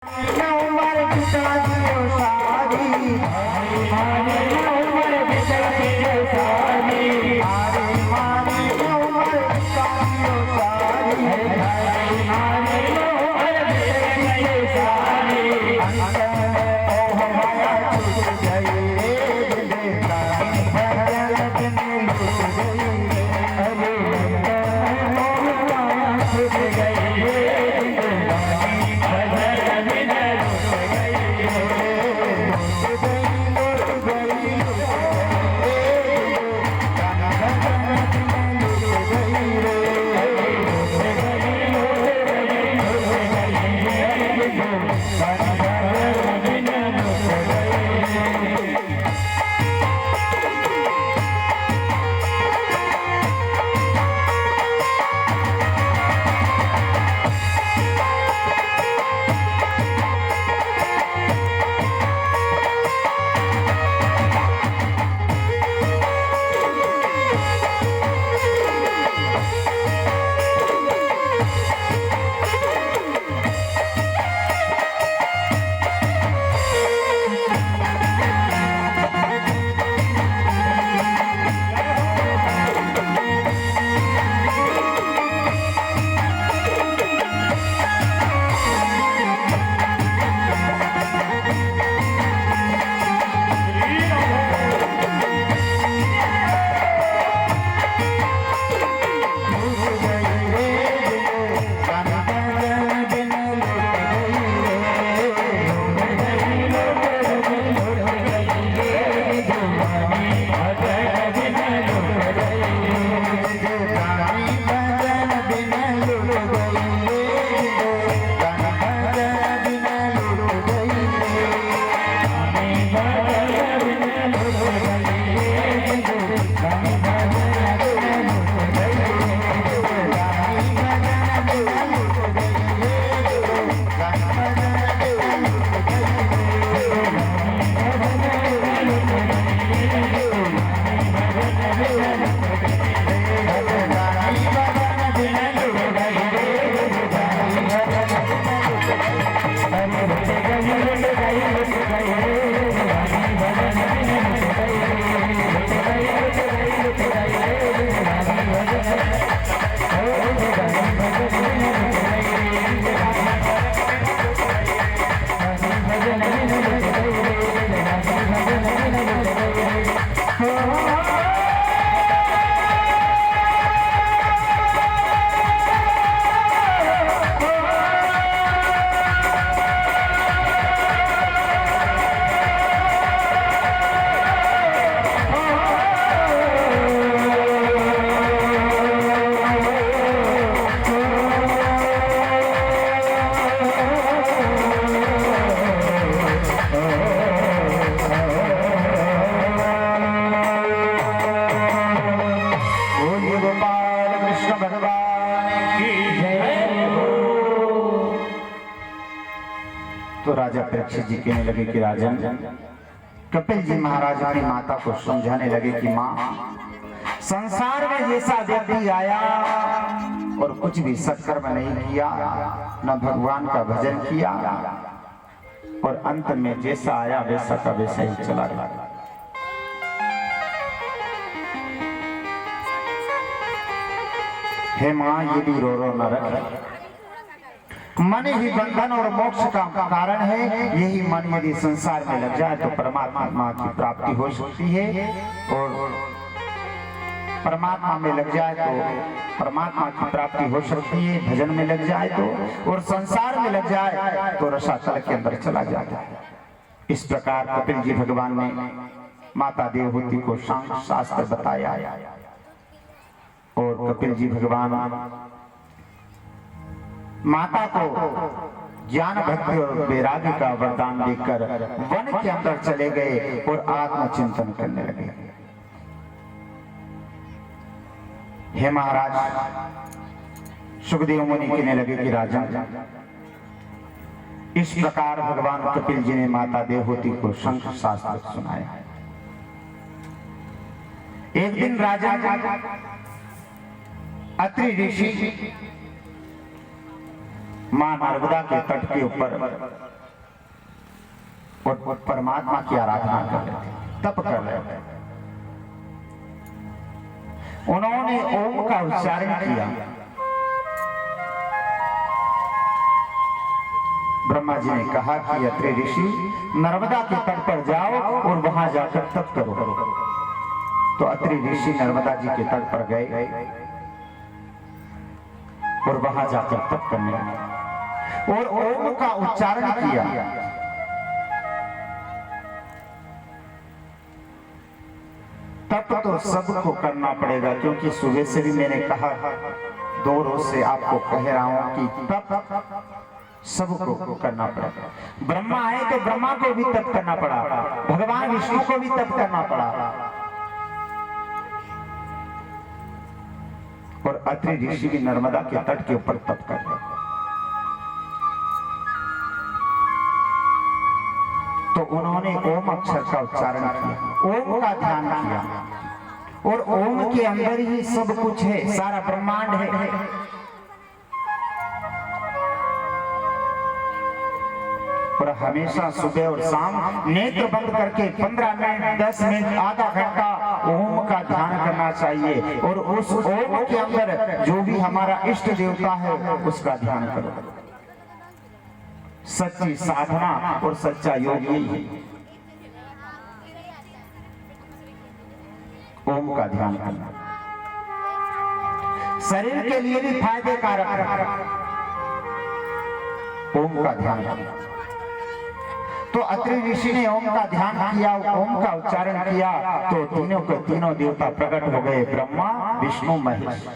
तो राजा परीक्षित जी कहने लगे कि राजन, कपिल जी महाराज अपनी माता को समझाने लगे कि माँ, संसार में जैसा व्यक्ति आया और कुछ भी सत्कर्म नहीं किया, न भगवान का भजन किया, और अंत में जैसा आया वैसा का वैसा ही चला गया। हे माँ, ये भी रो रो न रख। मन ही बंधन और मोक्ष का कारण है। यही मन यदि संसार में लग जाए तो परमात्मा की प्राप्ति हो सकती है, और परमात्मा में लग जाए तो परमात्मा की प्राप्ति हो सकती है, भजन में लग जाए तो, और संसार में लग जाए तो रसातल के अंदर चला जाता है। इस प्रकार कपिल जी भगवान ने माता देवहूति को शास्त्र बताया, और कपिल जी भगवान माता को ज्ञान भक्ति और वैराग्य का वरदान देकर वन के अंदर चले गए और आत्मचिंतन करने लगे। हे महाराज, सुखदेव मुनि कहने लगे कि राजन, इस प्रकार भगवान कपिल जी ने माता देवहूति को शंख शास्त्र सुनाया। एक दिन राजा अत्रि ऋषि मां नर्मदा के तट के ऊपर और परमात्मा की आराधना कर रहे थे, तप कर रहे थे। उन्होंने ओम का उच्चारण किया। ब्रह्मा जी ने कहा कि अत्रि ऋषि नर्मदा के तट पर जाओ और वहां जाकर तप करो। तो अत्रि ऋषि नर्मदा जी के तट पर गए और वहां जाकर तप करने लगे और ओम का उच्चारण किया। तप तो सबको करना पड़ेगा, क्योंकि सुबह से भी मैंने कहा, 2 रोज से आपको कह रहा हूं कि तप सबको करना पड़ा। ब्रह्मा आए तो ब्रह्मा को भी तप करना पड़ा, भगवान विष्णु को भी तप करना पड़ा, और अत्रि ऋषि भी नर्मदा के तट के ऊपर तप कर रहे। तो उन्होंने ओम अक्षर का उच्चारण किया, ओम का ध्यान किया, और ओम के अंदर ही सब कुछ है, सारा ब्रह्मांड है। और हमेशा सुबह और शाम नेत्र बंद करके 15 मिनट, 10 मिनट, आधा घंटा ओम का ध्यान करना चाहिए। और उस ओम के अंदर जो भी हमारा इष्ट देवता है उसका ध्यान करो। सच्ची साधना और सच्चा योग यही है, ओम का ध्यान करना। शरीर के लिए भी फायदे कारक है ओम का ध्यान करना। तो अत्रि ऋषि ने ओम का ध्यान किया, ओम का उच्चारण किया, तो तीनों के तीनों देवता प्रकट हो गए, ब्रह्मा विष्णु महेश।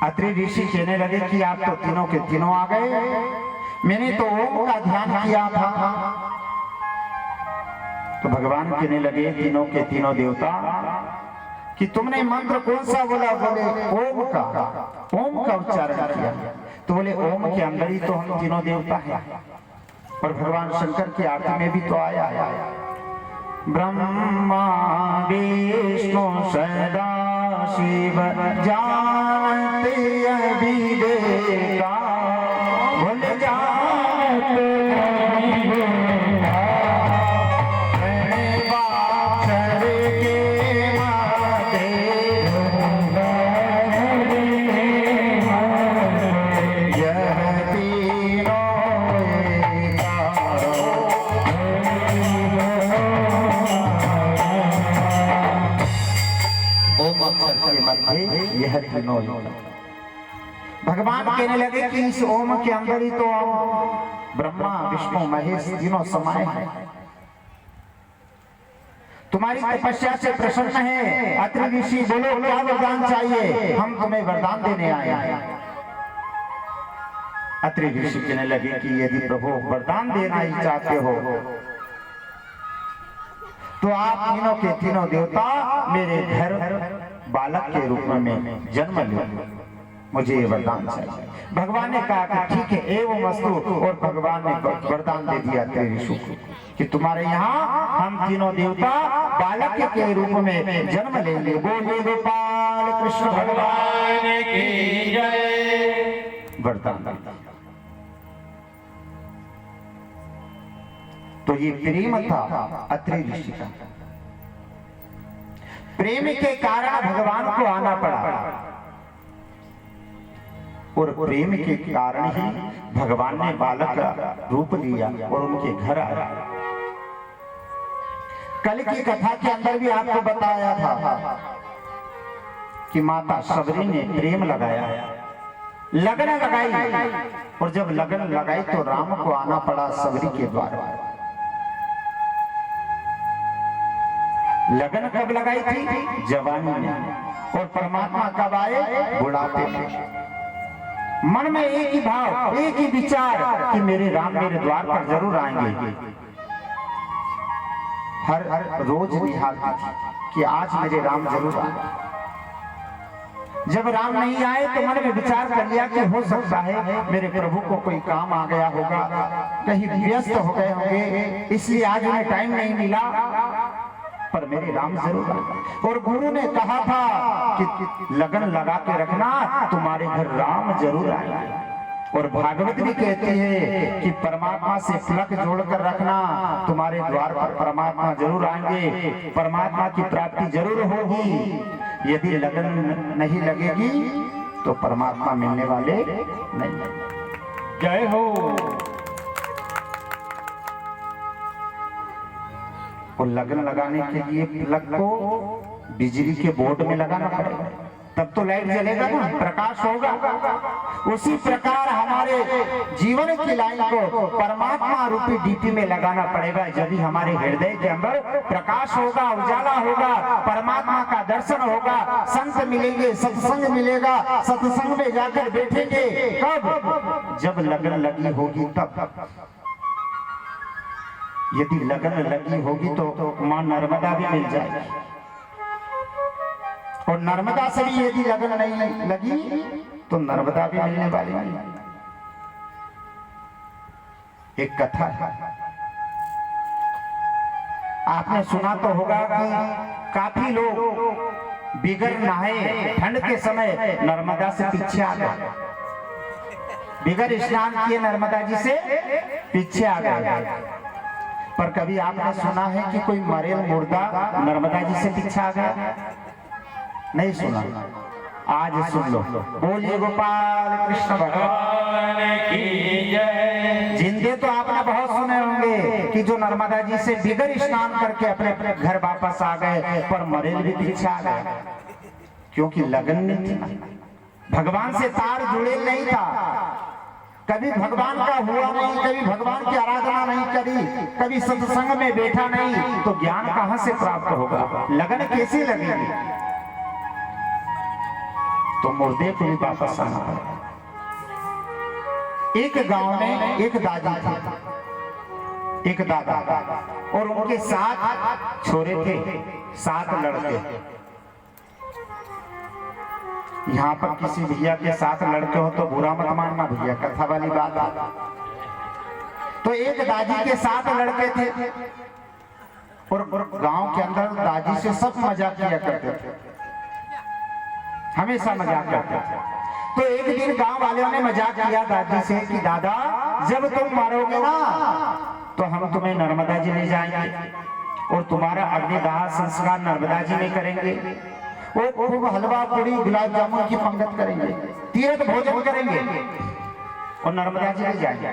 अत्रि ऋषि कहने लगे कि आप तो तीनों के तीनों आ गए, मैंने तो ओम का ध्यान किया था। तो भगवान कहने लगे तीनों के तीनों देवता कि तुमने मंत्र कौन सा बोला? बोले ओम का उच्चारण किया। तो बोले ओम के अंदर ही तो हम तीनों देवता हैं, और भगवान शंकर की आरती में भी तो आया, ब्रह्मा विष्णु सदा शिव जानते अभिदेता, भूल जानते यह तीनों। भगवान कहने लगे कि इस ओम के अंदर ही तो ब्रह्मा विष्णु महेश तीनों समाये हैं। तुम्हारी तपस्या से प्रसन्न है। अत्रि ऋषि बोलो क्या वरदान चाहिए, हम तुम्हें वरदान देने आए हैं। अत्रि ऋषि कहने लगे कि यदि प्रभु वरदान देना ही चाहते हो तो आप तीनों के तीनों देवता मेरे घर बालक के रूप में जन्म लो, मुझे ये वरदान चाहिए। भगवान ने कहा कि ठीक है, एवं वस्तु, और भगवान ने वरदान दे दिया अत्रि ऋषि को कि तुम्हारे यहाँ हम तीनों देवता बालक के रूप में जन्म लेंगे। बोले गोपाल कृष्ण भगवान की जय। वरदान। तो ये प्रेम था अत्रि ऋषि का। प्रेम के कारण भगवान को आना पड़ा, और प्रेम के कारण ही भगवान ने बालक का रूप लिया और उनके घर आया। कल की कथा के अंदर भी आपको बताया था कि माता सबरी ने प्रेम लगाया, लगन लगाई, और जब लगन लगाई तो राम को आना पड़ा सबरी के द्वारा। लगन कब लगाई थी? जवानी में। और परमात्मा कब आए? बुढ़ापे में। मन में एक ही भाव, एक ही विचार कि मेरे राम मेरे द्वार पर जरूर आएंगे। हर रोज निहारती थी कि आज मेरे राम जरूर आएंगे। जब राम नहीं आए तो मन में विचार कर लिया कि हो सकता है मेरे प्रभु को कोई काम आ गया होगा, कहीं व्यस्त हो गए होंगे, इसलिए आज उन्हें टाइम नहीं मिला, पर मेरे राम जरूर आए। और गुरु ने कहा था कि लगन लगा के रखना, तुम्हारे घर राम जरूर आएंगे। और भागवत भी कहती है कि परमात्मा से तिलक जोड़कर रखना, तुम्हारे द्वार पर परमात्मा जरूर आएंगे, परमात्मा की प्राप्ति जरूर होगी। यदि लगन नहीं लगेगी तो परमात्मा मिलने वाले नहीं। जय हो। और लगन लगाने के लिए प्लग को बिजली के बोर्ड में लगाना पड़ेगा, तब तो लाइट जलेगा ना, प्रकाश होगा। उसी प्रकार हमारे जीवन की लाइन को परमात्मा रूपी डीपी में लगाना पड़ेगा, जब हमारे हृदय के अंदर प्रकाश होगा, उजाला होगा, परमात्मा का दर्शन होगा, संत मिलेंगे, सत्संग मिलेगा, सत्संग में जाकर बैठेंगे। कब? जब लगन लगी होगी तब। यदि लगन लगी होगी तो मां नर्मदा भी मिल जाएगी, और नर्मदा से भी यदि लगन नहीं लगी तो नर्मदा भी मिलने वाली नहीं। एक कथा है, आपने सुना तो होगा कि काफी लोग बिगर नहाए ठंड के समय नर्मदा से पीछे आ गए, बिगर स्नान किए नर्मदा जी से पीछे आ गए। पर कभी आपने सुना है कि कोई मरेल मुर्दा नर्मदा जी से पीछे आ गया? नहीं सुना। आज सुन लो। बोलिए गोपाल कृष्ण भगवान की जय। जिंदे तो आपने बहुत सुने होंगे कि जो नर्मदा जी से बिगर स्नान करके अपने घर वापस आ गए, पर मरेल भी पीछे आ गए, क्योंकि लगन नहीं थी, भगवान से तार जुड़े नहीं था, कभी भगवान का हुआ नहीं, कभी भगवान की आराधना नहीं करी, कभी सत्संग में बैठा नहीं, तो ज्ञान कहां से प्राप्त होगा? लगन कैसे लगेगी? तो मुर्दे को भी वापस आना पड़ेगा। एक गांव में एक दादी थी, एक दादा, और उनके 7 छोरे थे, 7 लड़के। यहाँ पर किसी भैया के 7 लड़के हो तो बुरा मत मानना भैया, कथा वाली बात है। तो एक दादी के 7 लड़के थे, और गांव के अंदर दादी से सब मजाक किया करते थे, हमेशा मजाक करते थे। तो एक दिन गांव वालों ने मजाक किया दादी से कि दादा, जब तुम मरोगे ना तो हम तुम्हें नर्मदा जी ले जाएंगे, और तुम्हारा अग्निदाह संस्कार नर्मदा जी में करेंगे, वो खूब हलवा पूरी गुलाब जामुन की पंगत करेंगे, तीर्थ भोजन करेंगे, और नर्मदा जी ले जाएंगे।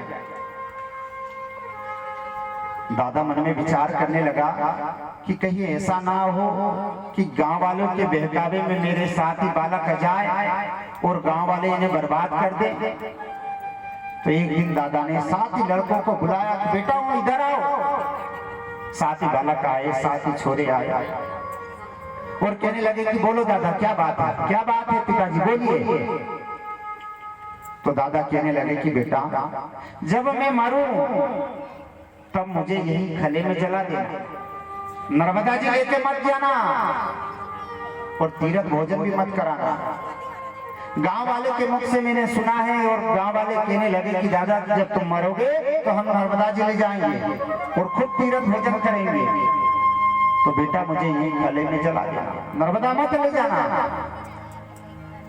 दादा मन में विचार करने लगा कि कहीं ऐसा ना हो कि गांव वालों के बहकावे में मेरे साथ ही बालक जाए और गांव वाले इन्हें बर्बाद कर दे। तो एक दिन दादा ने 7 ही लड़कों को बुलाया कि बेटा इधर आओ। 7 ही बालक आए, 7 ही छोरे आए, और कहने लगे कि बोलो दादा क्या बात है, क्या बात है पिताजी बोलिए। तो दादा कहने लगे कि बेटा, जब मैं मरूं तब मुझे यही खले में जला देना, नर्मदा जी लेके मत जाना, और तीर्थ भोजन भी मत कराना। गांव वाले के मुख से मैंने सुना है, और गांव वाले कहने लगे कि दादा जब तुम मरोगे तो हम नर्मदा जी ले जाएंगे और खुद तीर्थ भोजन करेंगे, तो बेटा मुझे यही खले में जला देना, नर्मदा मत ले जाना।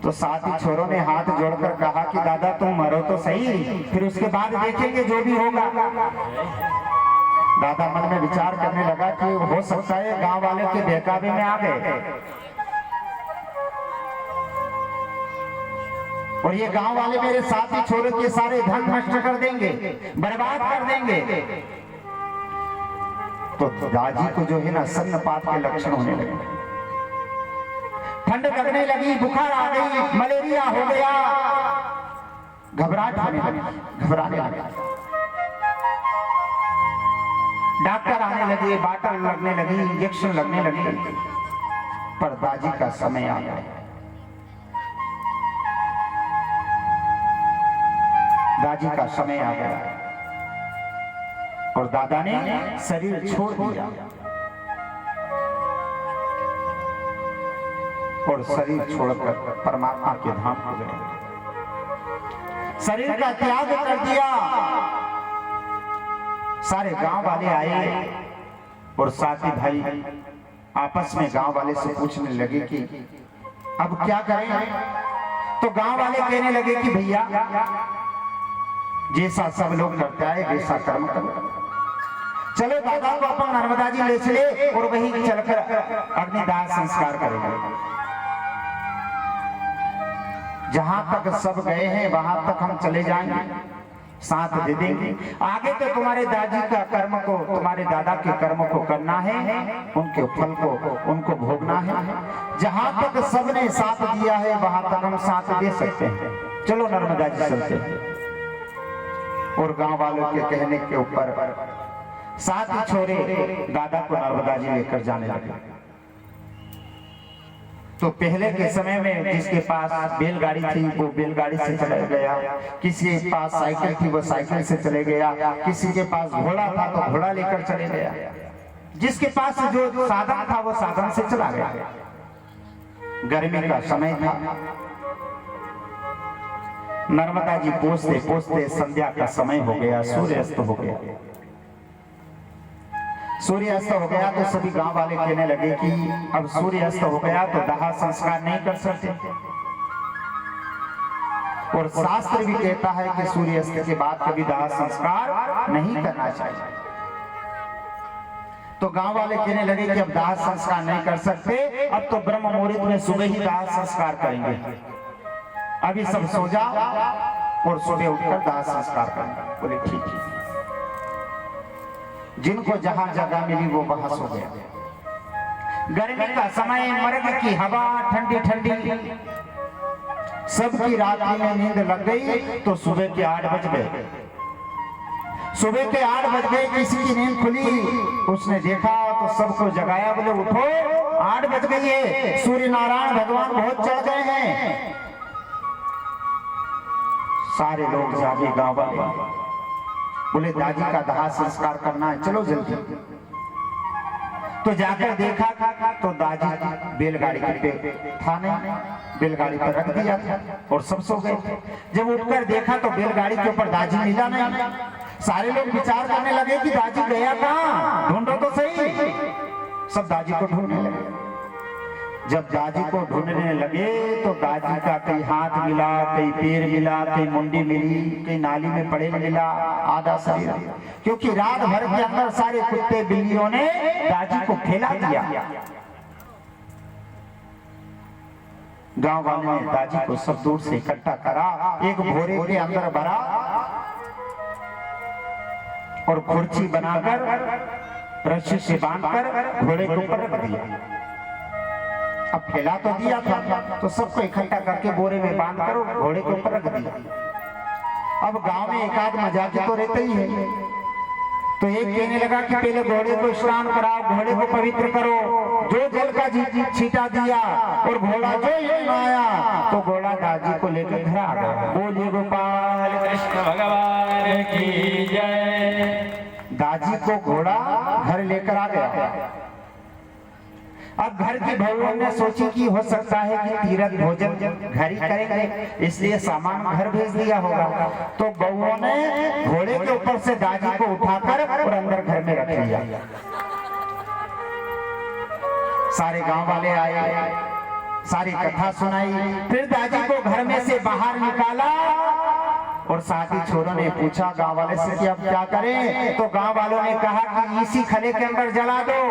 तो 7 ही छोरों ने हाथ जोड़कर कहा कि दादा तुम मरो तो सही, फिर उसके बाद देखेंगे जो भी होगा। दादा मन में विचार करने लगा कि हो सकता है गांव वाले के बहकावे में आ गए, और ये गांव वाले मेरे 7 ही छोरों के सारे धन नष्ट कर देंगे, बर्बाद कर देंगे। तो दादी को जो है ना सन्नपात के लक्षण होने लगे, ठंड लगने लगी, बुखार आ गई, मलेरिया हो गया, घबराहट होने लगी, घबराने लगे, डॉक्टर आने लगे, बाटल लगने लगी, इंजेक्शन लगने लगे। पर दादी का समय आ गया, दादी का समय आ गया, और दादा ने शरीर छोड़ दिया, और शरीर छोड़कर परमात्मा के धाम को गए, शरीर का त्याग कर दिया। सारे गांव वाले आए, और साथी भाई आपस में गांव वाले से पूछने लगे कि अब क्या करें। तो गांव वाले कहने लगे कि भैया जैसा सब लोग करता है वैसा कर्म करो। चलो दादा को अपन नर्मदा जी ले चले और वहीं चलकर अग्निदाह संस्कार करेंगे। जहां तक सब गए हैं वहां तक हम चले जाएंगे, साथ दे देंगे। आगे तो तुम्हारे दादी का कर्म को, तुम्हारे दादा के कर्म को करना है, उनके फल को उनको भोगना है। जहां तक सबने साथ दिया है वहां तक हम साथ दे सकते हैं। चलो नर्मदा जी चलते हैं। और गांव वालों के कहने के ऊपर 7 छोरे दादा को नर्मदा जी लेकर जाने लगे। तो पहले के समय में जिसके पास बैलगाड़ी थी वो बैलगाड़ी से चला गया, किसी के पास साइकिल थी वो साइकिल से चले गया, किसी के पास घोड़ा था तो घोड़ा लेकर चले गया, जिसके पास जो साधन था वो साधन से चला गया। गर्मी का समय था। नर्मदा जी पहुंचते पहुंचते संध्या का समय हो गया, सूर्यास्त हो गया। सूर्यास्त हो गया तो सभी गांव वाले कहने लगे कि अब सूर्यास्त हो गया तो दाह संस्कार नहीं कर सकते, और शास्त्र भी कहता है कि सूर्यास्त के बाद कभी दाह संस्कार नहीं करना चाहिए। तो गांव वाले कहने लगे कि अब दाह संस्कार नहीं कर सकते, अब तो ब्रह्म मुहूर्त में सुबह ही दाह संस्कार करेंगे। अभी सब सो जाओ और सुबह उठकर दाह संस्कार करेंगे। बोले ठीक है। जिनको जहां जगह मिली वो वहां सो गया। गर्मी का समय, मर्ग की हवा ठंडी ठंडी, सबकी रात्रि में नींद लग गई तो सुबह के 8 बज गए। सुबह के 8 बज गए, किसी की नींद खुली, उसने देखा तो सबको जगाया, बोले उठो 8 बज गई है, सूर्य नारायण भगवान बहुत चढ़ गए हैं। सारे लोग जागे गांव वाले। बोले दादी का दाह संस्कार करना है, चलो जल्दी। तो जाकर देखा तो दादी बैलगाड़ी पे था नहीं, बैलगाड़ी पर रख दिया था और सब सो गए थे। जब उठकर देखा तो बैलगाड़ी के ऊपर दादी मिला नहीं। सारे लोग विचार करने लगे कि दादी गया कहां, ढूंढो तो सही। सब दादी को ढूंढने लगे। जब दादी को ढूंढने लगे तो दादी का कहीं हाथ मिला, कहीं पैर मिला, कहीं मुंडी मिली, कहीं नाली में पड़े मिला, आधा शरीर, क्योंकि रात भर के अंदर सारे कुत्ते बिल्लियों ने दादी को खिला दिया। गांव वालों ने दादी को सब दूर से इकट्ठा करा, एक भोरे के अंदर भरा और खुर्ची बनाकर रस्सी से बांधकर घोड़े के ऊपर रख दिया। अब फैला तो दिया था तो सबको इकट्ठा करके बोरे में बांधकर घोड़े के ऊपर रख दिया। अब गांव में एक आध मजाक तो रहते ही है। तो एक कहने लगा कि पहले घोड़े को स्नान कराओ, घोड़े को पवित्र करो। जो जल का छींटा दिया और घोड़ा जो ये आया तो घोड़ा दादी को लेकर घर आ गया। बोलिए गोपाल कृष्ण भगवान की जय। दादी को घोड़ा घर लेकर आ गया। अब घर की बहुओं ने सोची कि हो सकता है कि तीरथ भोजन घर ही करेंगे, इसलिए सामान घर भेज दिया होगा। तो बहुओं ने घोड़े के ऊपर से दादी को उठाकर और अंदर घर में रख लिया। सारे गांव वाले आए, सारी कथा सुनाई, फिर दादी को घर में से बाहर निकाला और साथी छोरों ने पूछा गांव वाले से कि अब क्या करें। तो गांव वालों ने कहा कि इसी खले के अंदर जला दो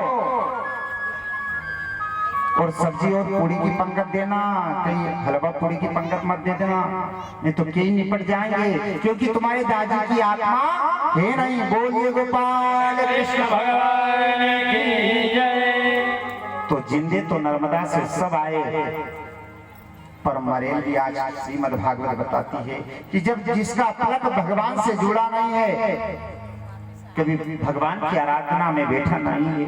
और सब्जी और पूरी की पंगत देना, कहीं हलवा पूरी की पंगत मत दे देना, नहीं तो कई निपट जाएंगे, क्योंकि तुम्हारे दादी की आत्मा है नहीं। बोलिए गोपाल कृष्ण भगवान की जय। तो जिंदे तो नर्मदा से सब आए, पर मरेल भी आज श्रीमद् भागवत बताती है कि जब जिसका पलक भगवान से जुड़ा नहीं है, कभी भगवान की आराधना में बैठा नहीं है,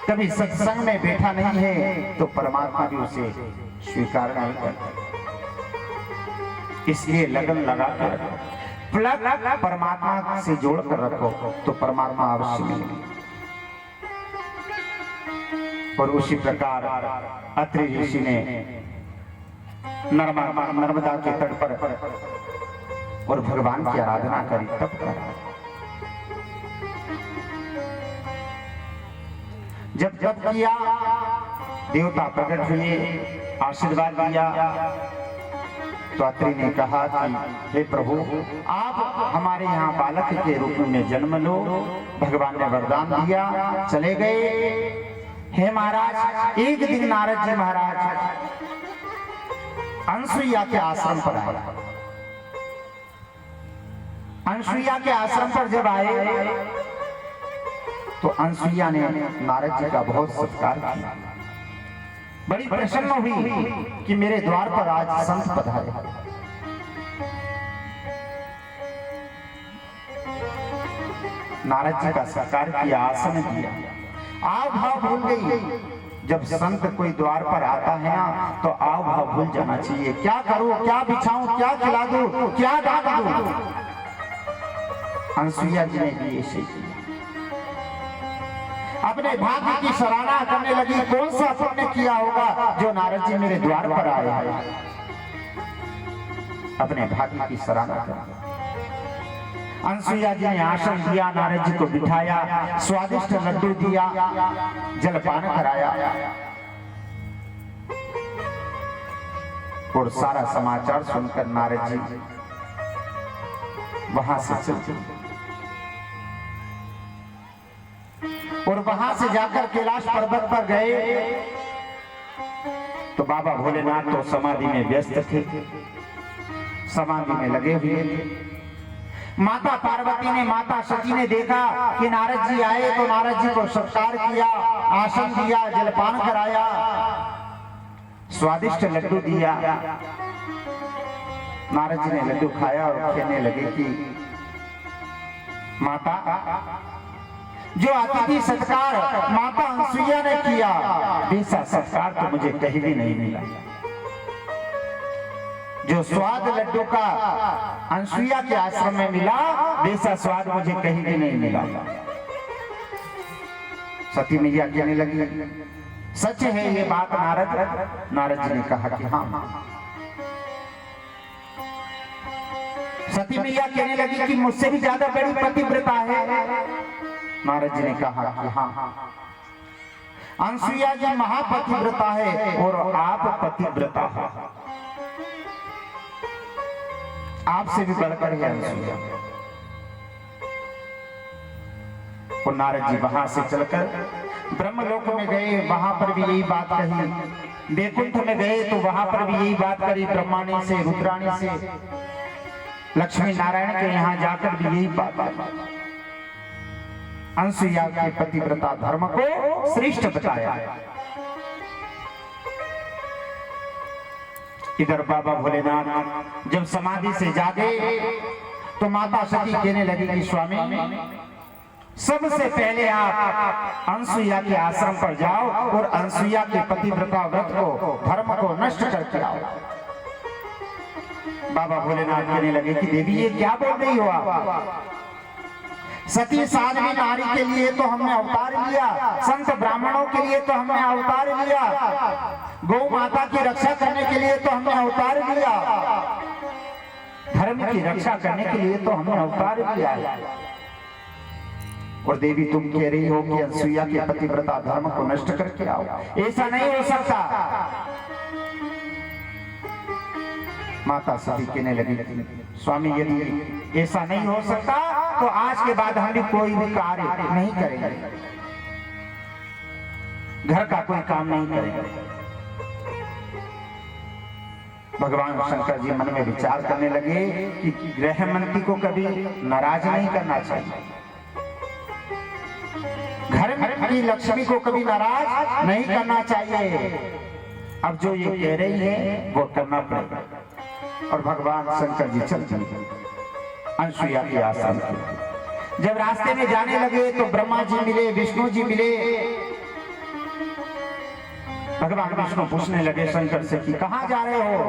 कभी सत्संग में बैठा नहीं है, तो परमात्मा भी उसे स्वीकार नहीं करता। इसलिए लगन लगा कर रखो, पलक परमात्मा से जोड़ कर रखो तो परमात्मा अवश्य मिलेगी। और उसी प्रकार अत्रि ऋषि ने नर्मदा के तट पर और भगवान की आराधना करी, तप करा। जब जब किया देवता प्रकट हुए, आशीर्वाद दिया, तो अत्रि ने कहा कि हे प्रभु, आप हमारे यहाँ बालक के रूप में जन्म लो। भगवान ने वरदान दिया, चले गए। हे महाराज, एक दिन नारद जी महाराज अनसुईया के आश्रम पर आए। अनसुईया के आश्रम पर जब आए तो अनसुईया ने नारद जी का बहुत सत्कार किया। बड़ी प्रसन्न हुई कि मेरे द्वार पर आज संत पधारे। नारद जी का सत्कार किया, आसन दिया, आव भाव भूल गई। जब संत कोई द्वार पर आता है ना तो आव भाव भूल जाना चाहिए। क्या करूं, क्या बिछाऊं, क्या खिला दूं, क्या दान दूं। अनसुईया जी ने भी ऐसे किया। अपने भाग्य की सराहना करने लगी, कौन सा पुण्य किया होगा जो नारद जी मेरे द्वार पर आए हैं। अपने भाग्य की सराहना कर अनसुईया जी ने आसन दिया, नारद जी को बिठाया, स्वादिष्ट लड्डू दिया, जलपान कराया और सारा समाचार सुनकर नारद जी वहां से चलते और वहां से जाकर कैलाश पर्वत पर गए तो बाबा भोलेनाथ तो समाधि में व्यस्त थे, समाधि में लगे हुए थे। माता पार्वती ने, माता सती ने देखा कि नारद जी आए तो नारद जी को सत्कार किया, आसन दिया, जलपान कराया, स्वादिष्ट लड्डू दिया। नारद जी ने लड्डू खाया और कहने लगे कि माता, जो अतिथि सत्कार माता अनसुईया ने किया, वैसा सत्कार तो मुझे कहीं भी नहीं मिला। जो स्वाद लड्डू का अनसुईया के आश्रम में मिला, वैसा स्वाद मुझे कहीं भी नहीं मिला। सती मैया कहने लगी, सच है ये बात नारद? नारद जी ने कहा कि हाँ। सती मैया कहने लगी कि मुझसे भी ज्यादा बड़ी पतिव्रता है। नारद जी ने कहा कि हाँ, अनसुईया जी महापतिव्रता है और आप पतिव्रता हो, आपसे भी बढ़कर है अनसुईया। और नारद जी वहां से चलकर ब्रह्मलोक में गए, वहां पर भी यही बात कही। वैकुंठ में गए तो वहां पर भी यही बात करी, ब्रह्माणी से, रुद्राणी से, लक्ष्मी नारायण के यहाँ जाकर भी यही बात कही। अनसुईया के पतिव्रता धर्म को श्रेष्ठ बताया। इधर बाबा भोलेनाथ जब समाधि से जागे तो माता सती कहने लगी कि स्वामी, सबसे पहले आप अनसुईया के आश्रम पर जाओ और अनसुईया के पतिव्रता व्रत को, धर्म को नष्ट करके आओ। बाबा भोलेनाथ कहने लगे कि देवी ये क्या बोल रही हो आप? सती साध्वी नारी के लिए तो हमने अवतार लिया, संत ब्राह्मणों के लिए तो हमने अवतार लिया, गौ माता की रक्षा करने के लिए तो हमने अवतार लिया, धर्म की रक्षा करने के लिए तो हमने अवतार लिया। और देवी तुम कह रही हो कि अनसुईया के पतिव्रता धर्म को नष्ट करके आओ, ऐसा नहीं हो सकता। माता सती कहने लगी, स्वामी यदि ऐसा नहीं हो सकता तो आज के बाद हम भी कोई भी कार्य नहीं करेंगे, घर का कोई काम नहीं करेंगे। भगवान शंकर जी मन में विचार करने लगे कि गृह मंत्री को कभी नाराज नहीं करना चाहिए, घर में की लक्ष्मी को कभी नाराज नहीं करना चाहिए। अब जो ये कह रही है वो करना पड़ेगा। और भगवान शंकर जी चलते अनसुईया के आश्रम के। जब रास्ते में जाने लगे तो ब्रह्मा जी मिले, विष्णु जी मिले। भगवान विष्णु पूछने लगे शंकर से कि कहां जा रहे हो?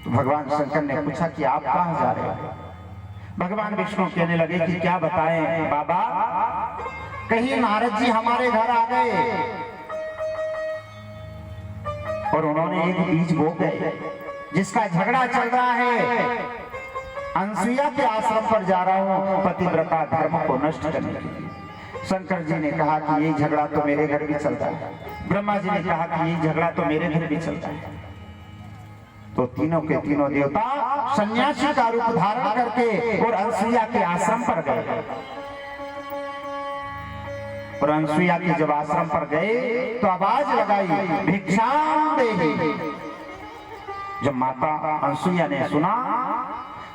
तो भगवान शंकर ने पूछा कि आप कहां जा रहे हो? भगवान विष्णु कहने लगे कि क्या बताएं बाबा, कहीं नारद जी हमारे घर आ गए और उन्होंने एक बीज बो गए जिसका झगड़ा चल रहा है। अनसुईया के आश्रम पर जा रहा हूं पतिव्रता धर्म को नष्ट करने के लिए। शंकर जी ने कहा कि ये झगड़ा तो मेरे घर भी चलता है। ब्रह्मा जी ने कहा कि ये झगड़ा तो मेरे घर भी चलता है। तो तीनों के तीनों देवता सन्यासी का रूप धारण करके और अनसुईया के आश्रम पर गए। और अनसुईया के जब आश्रम पर गए तो आवाज लगाई, भिक्षाम देहि। जब माता अनसुईया ने सुना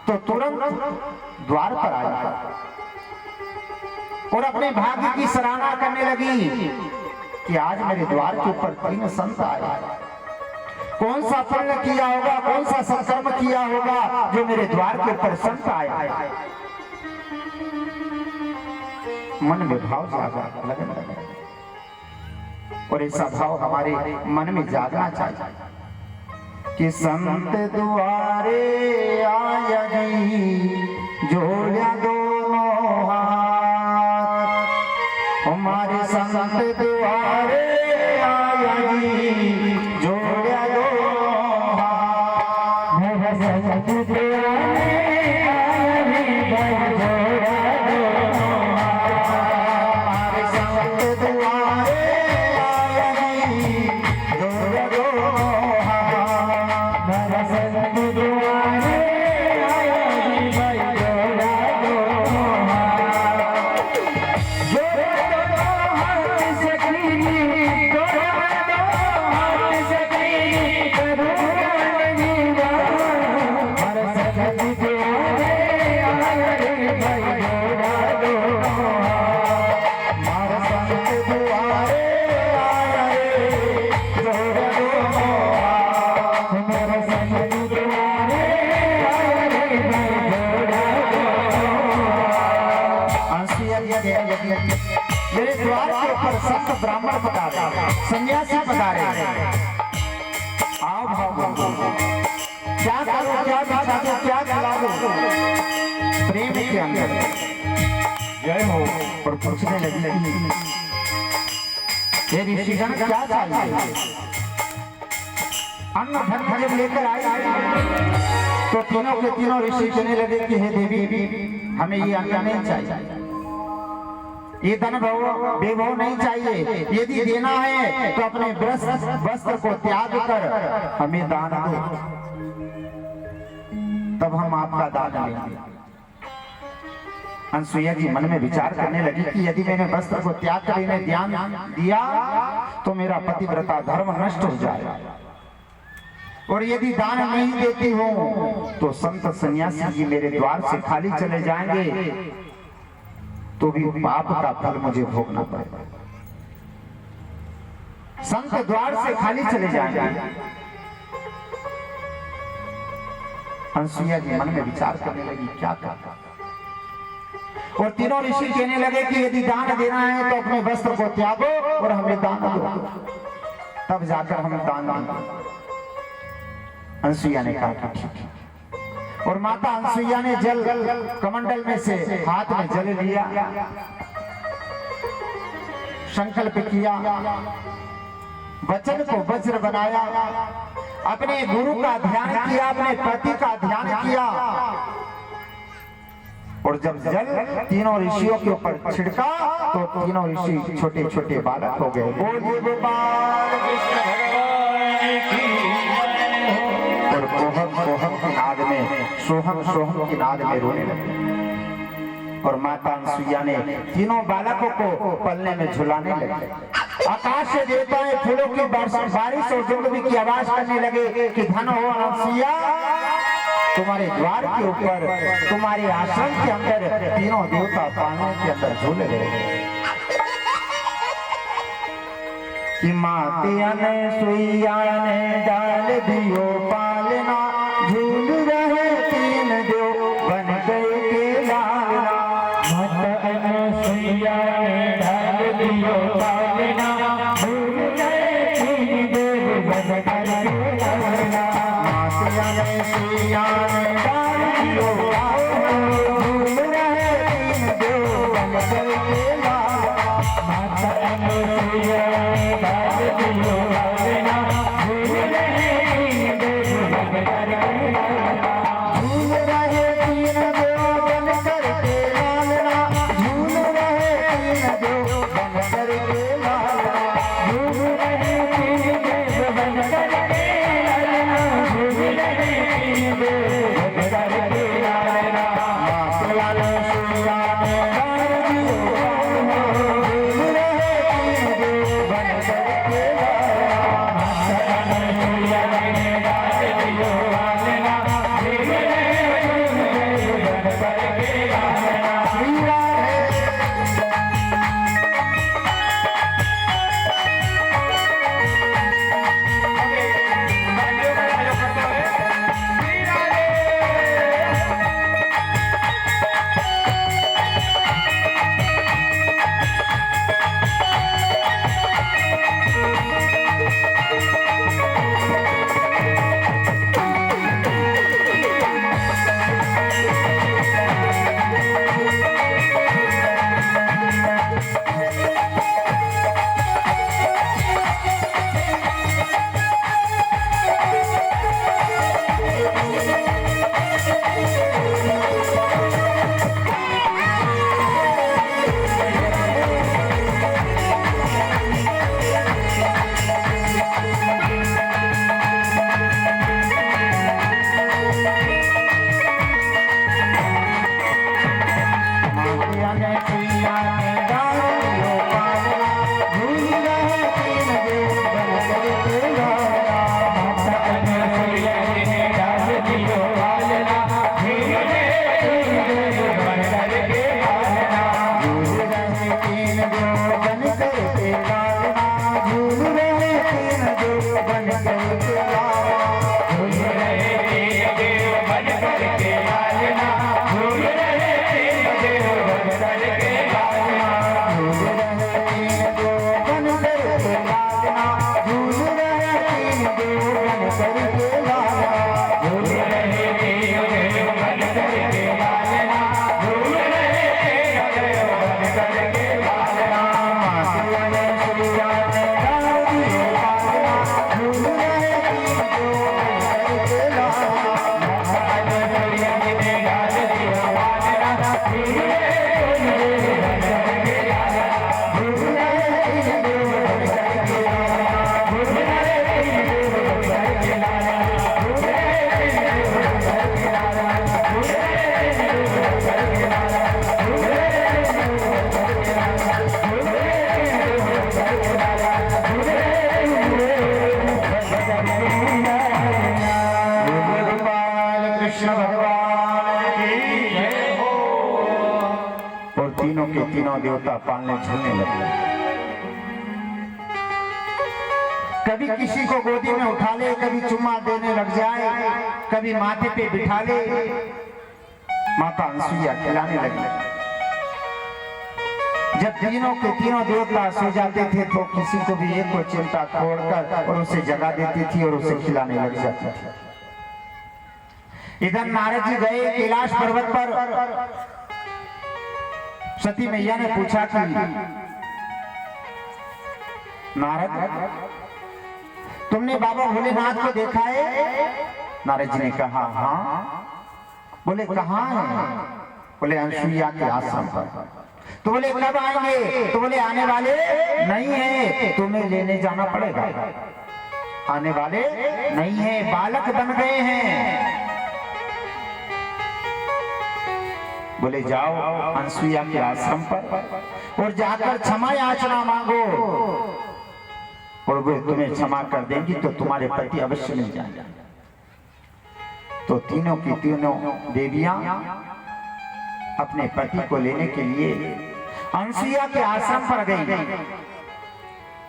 तो तुरंत द्वार पर आई और अपने भाग्य की सराहना करने लगी कि आज मेरे द्वार के ऊपर 3 संत आए। कौन सा पुण्य किया होगा, कौन सा सत्कर्म किया होगा जो मेरे द्वार के ऊपर संत आए। मन में भाव जागा, लगन लगा। और ऐसा भाव हमारे मन में जागना चाहिए कि संत द्वारे आया जी, जोड़ा दोनों हाथ। हमारे संत द्वारे आया जी, जोड़ा दोनों हाथ। संत द्वारे आया जी, जोड़ा दोनों हाथ। हमारे संत द्वारे आया जी, जोड़ा दोनों हाथ। हमारे संत द्वारे आया जी, जोड़ा दोनों हाथ। जोड़ा दोनों हाथ सखी, जोड़ा दोनों हाथ सखी, करुणा निभा। हमारे संत द्वारे आया जी, जोड़ा दोनों हाथ। हमारे संत द्वारे आया रे, जोड़ा दोनों हाथ। हमारे संत द्वारे आया रे, जोड़ा दोनों हाथ। अनसुईया मेरे द्वार के ऊपर संत ब्राह्मण पधारे, सन्यासी पधारे। आओ भाव बोलो, क्या करो, क्या बिछा दो, क्या खिला दो। प्रेम के अंदर जय हो। और पूछने लगी, ये ऋषिगण क्या चाहिए। अन्न धन जब लेकर आए तो तीनों के तीनों ऋषि कहने लगे कि हे देवी, हमें ये अन्न नहीं चाहिए, ये धन वैभव नहीं चाहिए। यदि देना है तो अपने वस्त्र को त्याग कर हमें दान दो, तब हम आपका दान लेंगे। अनसुईया जी मन में विचार करने लगी कि यदि मैंने वस्त्र को त्याग कर इन्हें ध्यान दिया तो मेरा पतिव्रता धर्म नष्ट हो जाएगा। और यदि दान नहीं देती हूं तो संत सन्यासी जी मेरे द्वार से खाली चले जाएंगे, तो भी पाप का फल मुझे भोगना पड़ेगा। संत द्वार से खाली चले जाएंगे। अनसुईया जी मन में विचार करने लगी, क्या करता। और तीनों ऋषि कहने लगे कि यदि दान देना है तो अपने वस्त्र को त्यागो और हमें दान दो, तब जाकर हम दान देंगे। अनसुईया ने कहा ठीक है। और माता अनसुईया ने जल कमंडल में से हाथ में जल लिया, संकल्प किया, वचन को वज्र बनाया, अपने गुरु का ध्यान किया, अपने पति का ध्यान किया। और जब जल तीनों ऋषियों के ऊपर छिड़का तो तीनों ऋषि छोटे छोटे बालक हो गए। बोलिए गोपाल कृष्ण भगवान की। और कोहम कोहम की नाद में, सोहम सोहम की नाद में रोने लगे। और माता अनसुईया ने तीनों बालकों को पलने में झुलाने लगे। आकाश से देवताएं फूलों की बारिश और दुर्गंध की आवाज करने लगे कि धन हो अनसुईया, तुम्हारे द्वार के ऊपर, तुम्हारे आश्रम के अंदर तीनों देवता पानी के अंदर झूले रहे। कि माते अनसुईया ने डाल दियो पालना, झूल रहे 3 देव बन गए के लालना। माता अनसुईया ने डाल दियो पालना, झूल रहे 3 देव बन गए के लालना। माता अनसुईया ने डाल दियो पालना, झूल रहे 3 देव बन गए के लालना। माता अनसुईया ने डाल दियो पालना, झूल रहे 3 देव बन गए के लालना। झूल रहे 3 देव बन करके लालना, झूल रहे 3 देव बन करके लालना। झूल रहे 3 देव बन करके लालना, झूल रहे कृष्ण भगवान की जय हो। और तीनों के तीनों देवता पालने झूलने लगे। कभी किसी को गोदी में उठा ले, कभी चुम्मा देने लग जाए, कभी माथे पे बिठा ले। माता अनसुईया खिलाने लगी। जब तीनों के तीनों देवता सो जाते थे तो किसी को भी एक को चिमटा तोड़कर और उसे जगा देती थी और उसे खिलाने लग जाती थी। इधर नारद जी गए कैलाश पर्वत पर। सती मैया ने पूछा कि नारद, तुमने बाबा भोलेनाथ को देखा है? नारद जी ने कहा हाँ। बोले कहाँ है? बोले अनसुईया के आश्रम पर। तो बोले कब आएंगे? तो बोले आने वाले नहीं है, तुम्हें लेने जाना पड़ेगा। आने वाले नहीं है, बालक बन गए हैं। बोले जाओ अनसुईया के आश्रम पर और जाकर क्षमा याचना मांगो और वो तुम्हें क्षमा कर देंगी तो तुम्हारे पति अवश्य मिल जाएंगे। तो तीनों की तीनों देवियां अपने पति को लेने के लिए अनसुईया के आश्रम पर गई।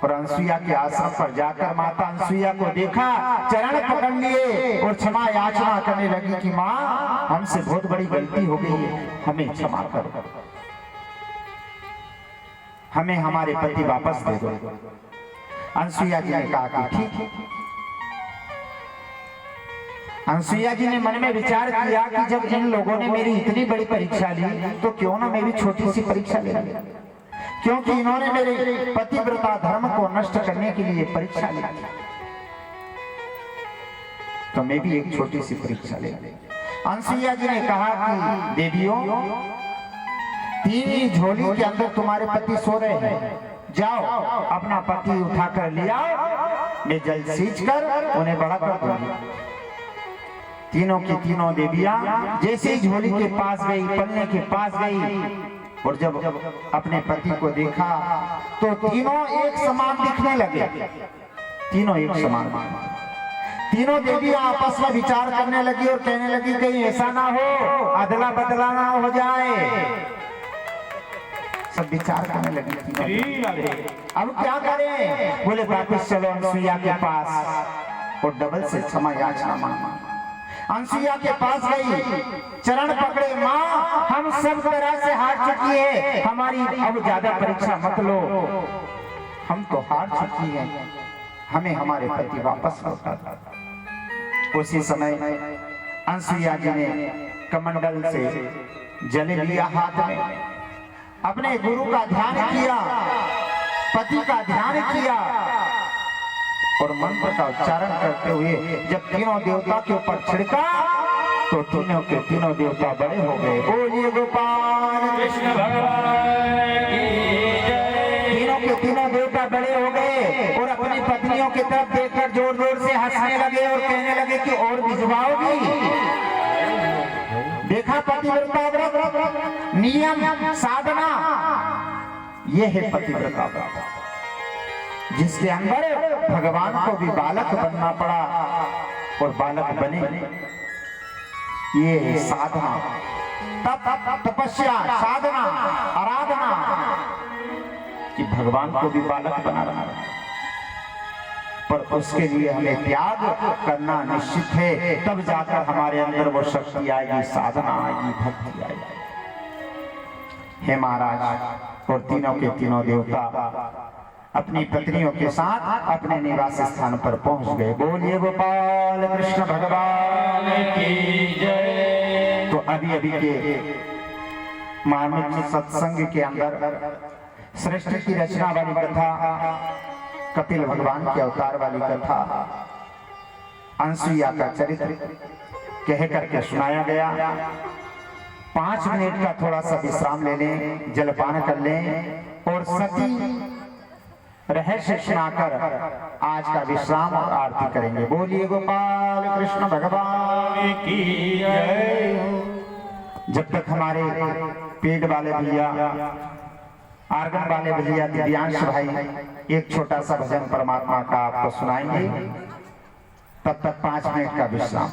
और अनसुईया के आश्रम पर जाकर माता अनसुईया को देखा, चरण पकड़ लिए और क्षमा याचना करने लगी कि माँ हमसे बहुत बड़ी गलती हो गई है, हमें क्षमा करो, हमें हमारे पति वापस दे दो। अनसुईया जी ने कहा कि ठीक है। अनसुईया जी ने मन में विचार किया कि जब इन लोगों ने मेरी इतनी बड़ी परीक्षा ली तो क्यों ना मेरी छोटी सी परीक्षा ले ली, क्योंकि इन्होंने मेरे पतिव्रता धर्म को नष्ट करने के लिए परीक्षा ली, तो मैं भी एक छोटी सी परीक्षा ले ली। अनसुईया जी ने कहा कि देवियों, तीन झोली के अंदर तुम्हारे पति सो रहे हैं, जाओ अपना पति उठाकर ले आओ, मैं जल सींच कर उन्हें बड़ा कर दूंगी। तीनों की तीनों देवियां जैसे ही झोली के पास गई, पन्ने के पास गई और जब अपने पति को देखा तो तीनों एक समान दिखने लगे। तीनों एक समान। तीनों देवियां आपस में विचार करने लगी और कहने लगी कहीं ऐसा ना हो, अदला बदला ना हो जाए। सब विचार करने लगी अब क्या करें? बोले वापस चलो अनसुईया के पास और डबल से क्षमा याचना मांगा। अनसुईया के पास गई, चरण पकड़े, माँ हम सब तरह से हार चुकी है, हमारी अब ज्यादा परीक्षा मत लो, हम तो हार चुकी है, हमें हमारे पति वापस लौटा दो। उसी समय अनसुईया जी ने कमंडल से जल लिया हाथ में, अपने गुरु का ध्यान किया, पति का ध्यान किया और मंत्र का उच्चारण करते हुए जब तीनों देवता के ऊपर छिड़का तो तीनों के तीनों देवता बड़े हो गए। बोलिए गोपाल कृष्ण भगवान की जय। तीनों के तीनों देवता बड़े हो गए और अपनी पत्नियों की तरफ देखकर जोर जोर से हंसने लगे और कहने लगे कि और भिजवाओगी? देखा पतिव्रता व्रत, नियम, साधना, ये है पतिव्रता व्रत, जिसके अंदर भगवान को भी बालक बनना पड़ा और बालक बने। ये साधना, तप, तपस्या, साधना, आराधना कि भगवान को भी बालक बना रहा है। पर उसके लिए हमें त्याग करना निश्चित है, तब जाकर हमारे अंदर वो शक्ति आएगी, साधना आएगी, भक्ति आएगी। हे महाराज, और तीनों के तीनों देवता अपनी पत्नियों के साथ अपने निवास स्थान पर पहुंच गए। बोलिए गोपाल कृष्ण भगवान की जय। तो अभी अभी के मार्मिक सत्संग के अंदर सृष्टि की रचना वाली कथा, कपिल भगवान के अवतार वाली कथा, अनसुईया का चरित्र कह करके सुनाया गया। 5 मिनट का थोड़ा सा विश्राम ले लें, जलपान कर लें और सती रहस्य सुनाकर आज का विश्राम और आरती करेंगे। बोलिए गोपाल कृष्ण भगवान की जय। जब तक हमारे पेड़ वाले भैया, आर्गन वाले भैया, दिव्यांश भाई एक छोटा सा भजन परमात्मा का आपको सुनाएंगे, तब तक 5 मिनट का विश्राम।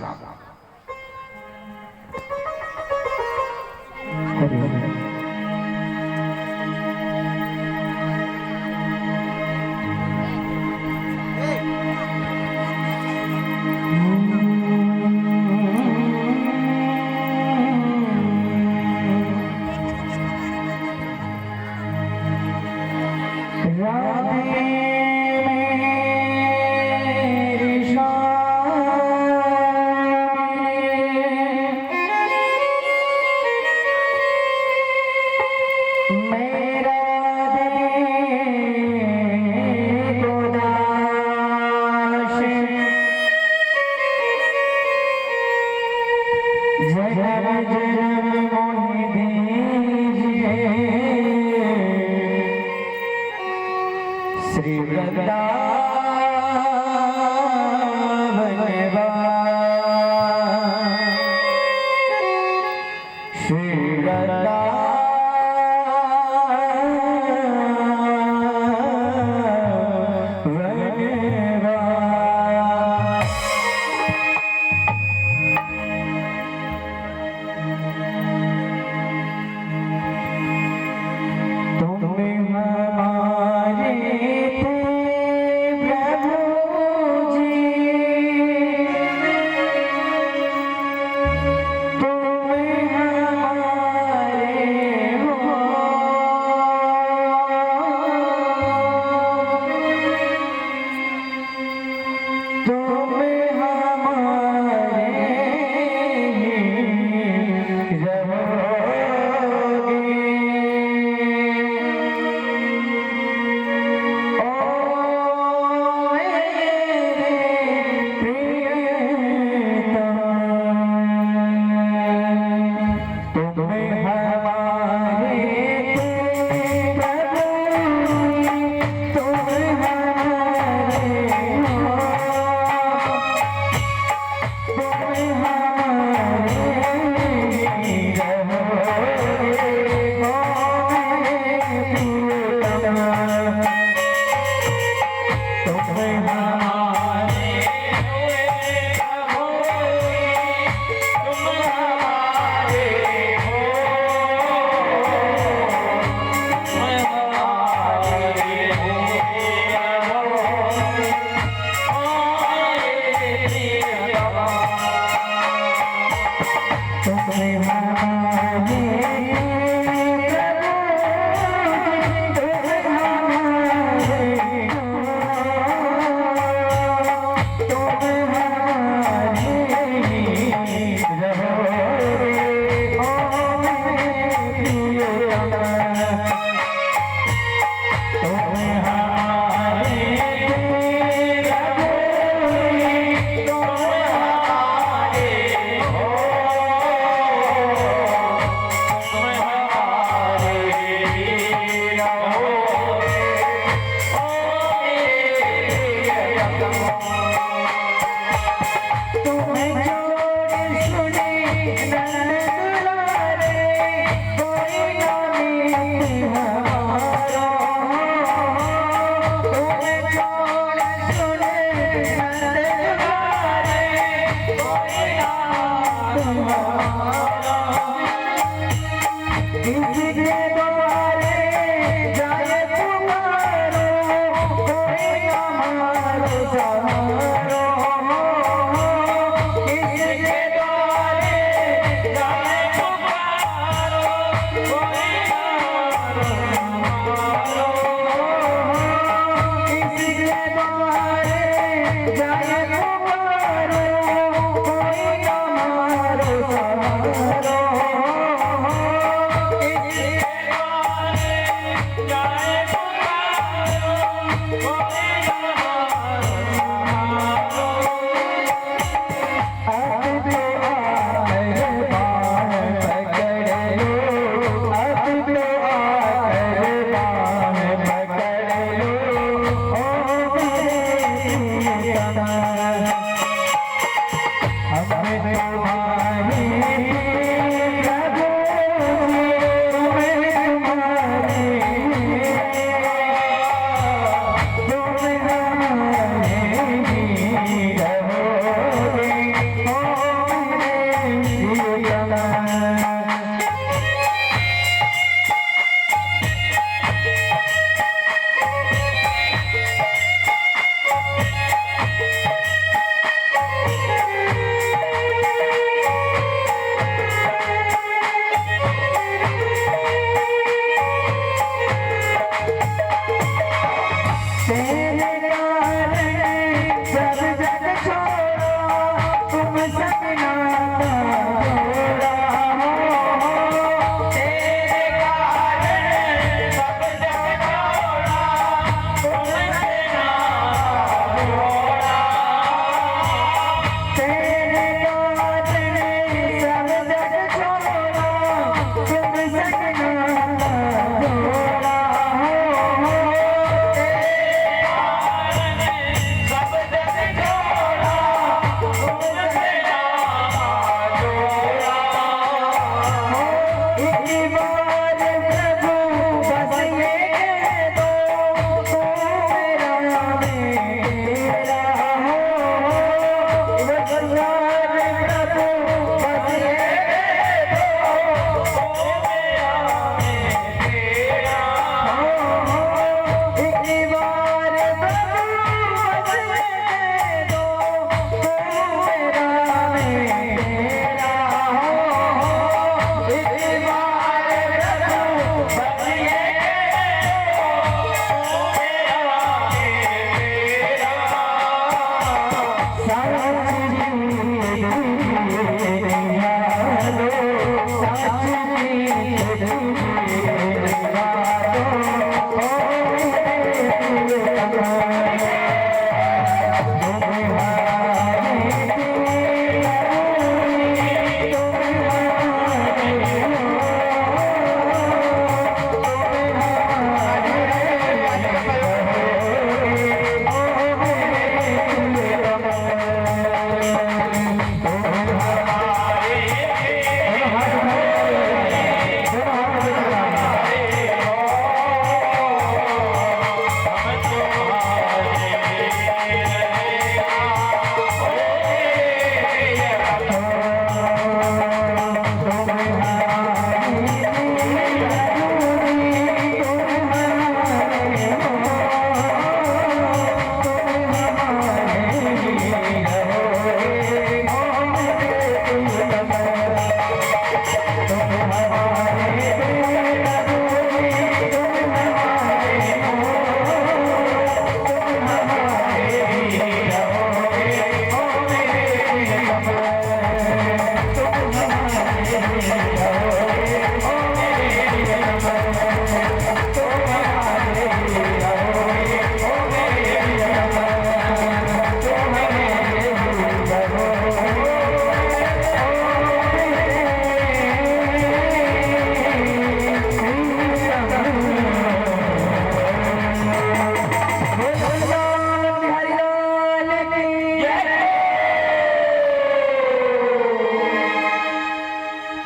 श्री वृंदावन हमें तुम्हारी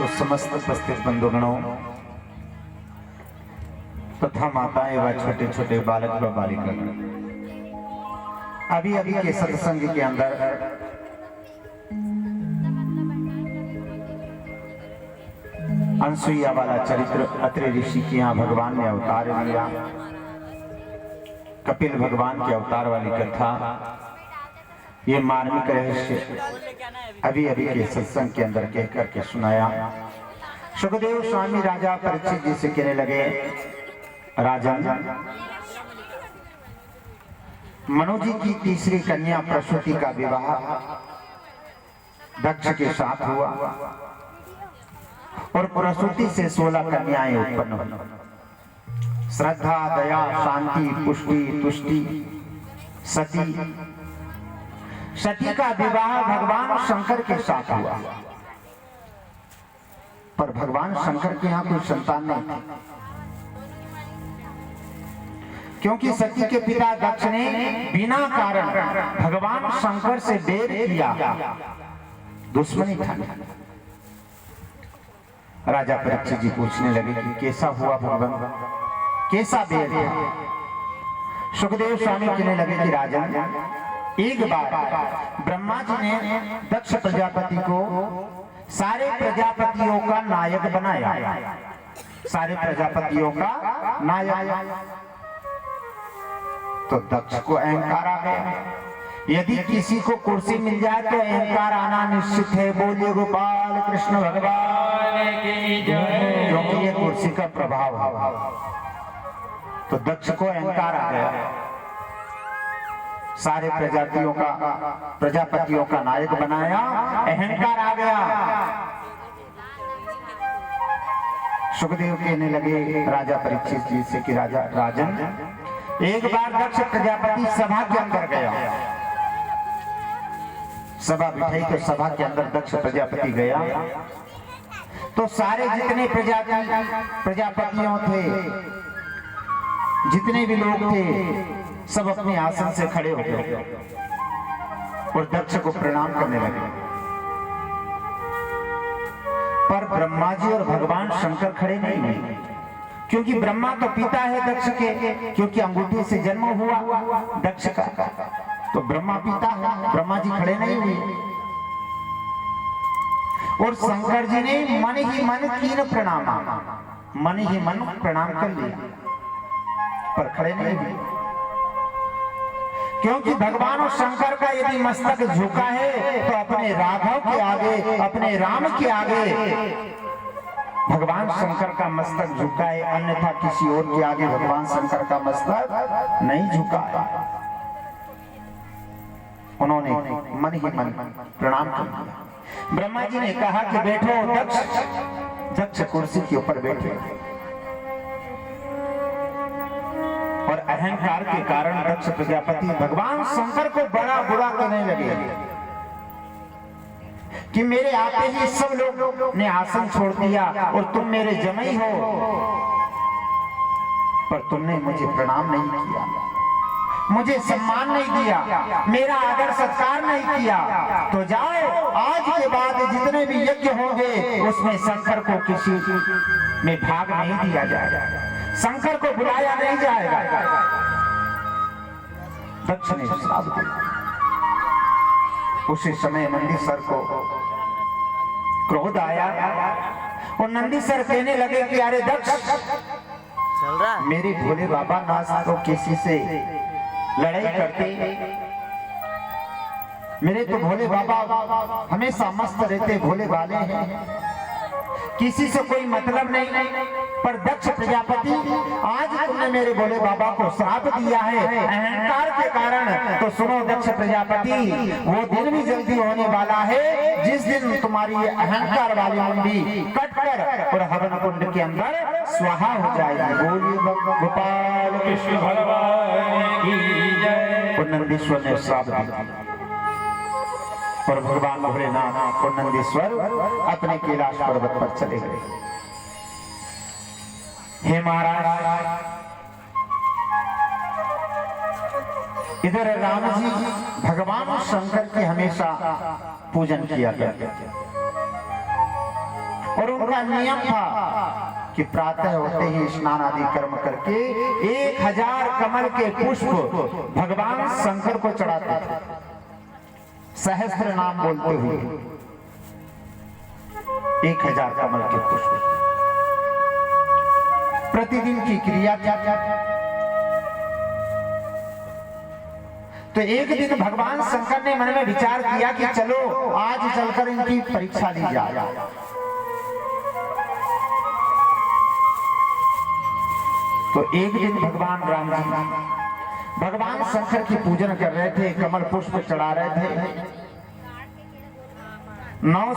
तो समस्त उपस्थित बंधुगणों तथा माताएं व छोटे छोटे बालक व बालिका, अभी अभी के सत्संग के अंदर अनसुईया वाला चरित्र अत्रि ऋषि के यहाँ भगवान ने अवतार लिया। कपिल भगवान के अवतार वाली कथा, ये मार्मिक रहस्य अभी अभी के सत्संग के अंदर कह करके सुनाया। सुखदेव स्वामी राजा परीक्षित जी से कहने लगे, राजन, मनु जी की तीसरी कन्या प्रसूति का विवाह दक्ष के साथ हुआ और प्रसूति से 16 कन्याएं उत्पन्न हुई। श्रद्धा, दया, शांति, पुष्टि, तुष्टि, सती। सती का विवाह भगवान शंकर के साथ हुआ, पर भगवान शंकर के यहाँ कोई संतान नहीं थी, क्योंकि सती के पिता दक्ष ने बिना कारण भगवान शंकर से बैर किया, दुश्मनी ठानी। राजा परीक्षित जी पूछने लगे कि कैसा हुआ भगवान, कैसा बैर था? सुखदेव स्वामी कहने लगे कि राजन, एक बार ब्रह्मा जी ने दक्ष प्रजापति को सारे प्रजापतियों का नायक बनाया, सारे प्रजापतियों का नायक। तो दक्ष को अहंकार आ गया। यदि किसी को कुर्सी मिल जाए तो अहंकार आना निश्चित है। बोलिए गोपाल कृष्ण भगवान की जय। क्योंकि ये कुर्सी का प्रभाव है। तो दक्ष को अहंकार आ गया, सारे प्रजापतियों का नायक बनाया, अहंकार आ गया। सुखदेव कहने लगे राजा परीक्षित जी से कि राजन, एक बार दक्ष प्रजापति सभा के अंदर गया, सभा बिठाई तो सभा के अंदर दक्ष प्रजापति गया तो सारे जितने प्रजापतियों थे, जितने भी लोग थे, सब अपने आसन से खड़े हो गए और दक्ष को प्रणाम करने लगे। पर ब्रह्मा जी और भगवान शंकर खड़े नहीं हुए, क्योंकि ब्रह्मा तो पिता है दक्ष के, क्योंकि अंगूठे से जन्म हुआ दक्ष का, तो ब्रह्मा पिता है, ब्रह्मा जी खड़े नहीं हुए। और शंकर जी ने मन ही मन कीन प्रणाम, मन ही मन प्रणाम कर लिया, पर खड़े नहीं हुए, क्योंकि भगवान और शंकर का यदि मस्तक झुका है तो अपने राघव के आगे, अपने राम के आगे भगवान शंकर का मस्तक झुका है, अन्यथा किसी और के आगे भगवान शंकर का मस्तक नहीं झुका है। उन्होंने मन ही मन प्रणाम कर दिया। ब्रह्मा जी ने कहा कि बैठो दक्ष। दक्ष कुर्सी के ऊपर बैठे और अहंकार के कारण दक्ष प्रजापति भगवान शंकर को बड़ा बुरा कहने लगे कि मेरे आते ही सब लोग ने आसन छोड़ दिया और तुम मेरे जमाई हो, पर तुमने मुझे प्रणाम नहीं किया, मुझे सम्मान नहीं दिया, मेरा आदर सत्कार नहीं किया। तो जाओ, आज के बाद जितने भी यज्ञ होंगे उसमें शंकर को किसी में भाग नहीं दिया जाएगा, शंकर को बुलाया नहीं जाएगा। दक्ष ने श्राप दिया। उसी समय नंदीसर को क्रोध आया और नंदीसर कहने लगे कि अरे दक्ष, चल रहा मेरे भोले बाबा ना तो किसी से लड़ाई करते, मेरे तो भोले बाबा हमेशा मस्त रहते, भोले वाले हैं, किसी से कोई मतलब नहीं। पर दक्ष प्रजापति, आज तुमने मेरे भोले बाबा को श्राप दिया है अहंकार के कारण। तो सुनो दक्ष प्रजापति, वो दिन भी जल्दी होने वाला है जिस दिन तुम्हारी ये अहंकार वाली मुंडी कटकर और हवन कुंड के अंदर स्वाहा हो जाएगी। बोलिए गोपाल कृष्ण भगवान की जय। और नंदीश्वर ने श्राप दिया और भगवान भोलेनाथ और नंदीश्वर अपने कैलाश पर्वत पर चले गए। हे महाराज, इधर राम जी भगवान शंकर की हमेशा पूजन किया करते थे और का नियम था कि प्रातः होते ही स्नान आदि कर्म करके 1000 कमल के पुष्प भगवान शंकर को चढ़ाते थे, सहस्त्र नाम बोलते हुए 1000 कमल के पुष्प। प्रतिदिन की क्रिया क्या? तो एक दिन भगवान शंकर ने मन में विचार किया कि चलो आज चलकर इनकी परीक्षा ली जाए। तो एक दिन भगवान राम जी भगवान शंकर की पूजन कर रहे थे, कमल पुष्प चढ़ा रहे थे। 9